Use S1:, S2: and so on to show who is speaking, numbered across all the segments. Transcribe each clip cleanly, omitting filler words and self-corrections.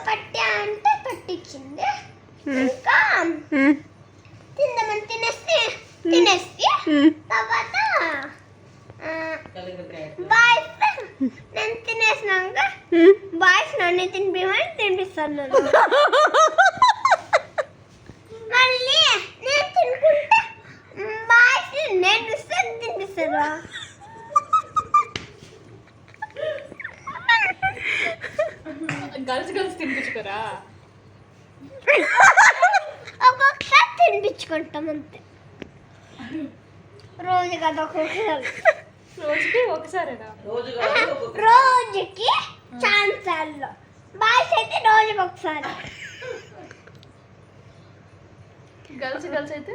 S1: పట్టి అంటే పట్టించింది. ఇంకా తిందామని తినేసి తర్వాత బాయ్స్ నేను తినేసినాక బాయ్స్ నన్ను తినిపిస్తాను. మళ్ళీ నేను తినుకుంటే బాయ్స్ నేను తినిపిస్తాను.
S2: గర్ల్స్ తినిపించుకోరా?
S1: ఒక్కొక్కసారి తినిపించుకుంటాం అంతే. రోజు కదా ఒక్కొక్కసారి.
S2: రోజుకి ఒకసారేనా?
S1: రోజుకి ఛాన్స్ సార్లు. బాయ్స్ అయితే రోజుకి ఒకసారి.
S2: గర్ల్స్ అయితే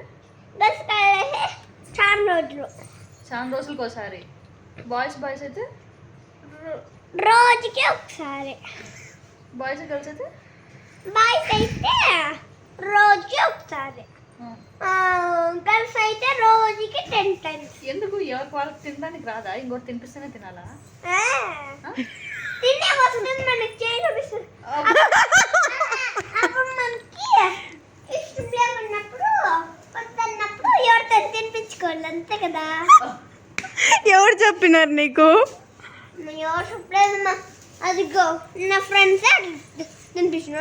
S2: చాలా రోజులకు ఒకసారి. బాయ్స్ అయితే
S1: రోజుకి ఒకసారి.
S2: గర్ల్స్ అయితే
S1: బాయ్స్ అయితే రోజుకి ఒకసారి. గర్ల్స్ అయితే రోజుకి 10 times.
S2: ఎందుకు? ఎవరికి వాళ్ళకి తినడానికి రాదా? ఇంకోటి తినిపిస్తేనే తినాలా?
S1: తినే వస్తుంది మనకి చేయనిపిస్తుంది. అప్పుడు మనకి ఇష్టం లేకున్నప్పుడు వద్దన్నప్పుడు ఎవరితో తినిపించుకోవాలి అంతే కదా.
S3: ఎవరు చెప్పినారు నీకు?
S1: ఎవరు చెప్పలేదమ్మా. అదిగో నా ఫ్రెండ్స్ తినిపించిన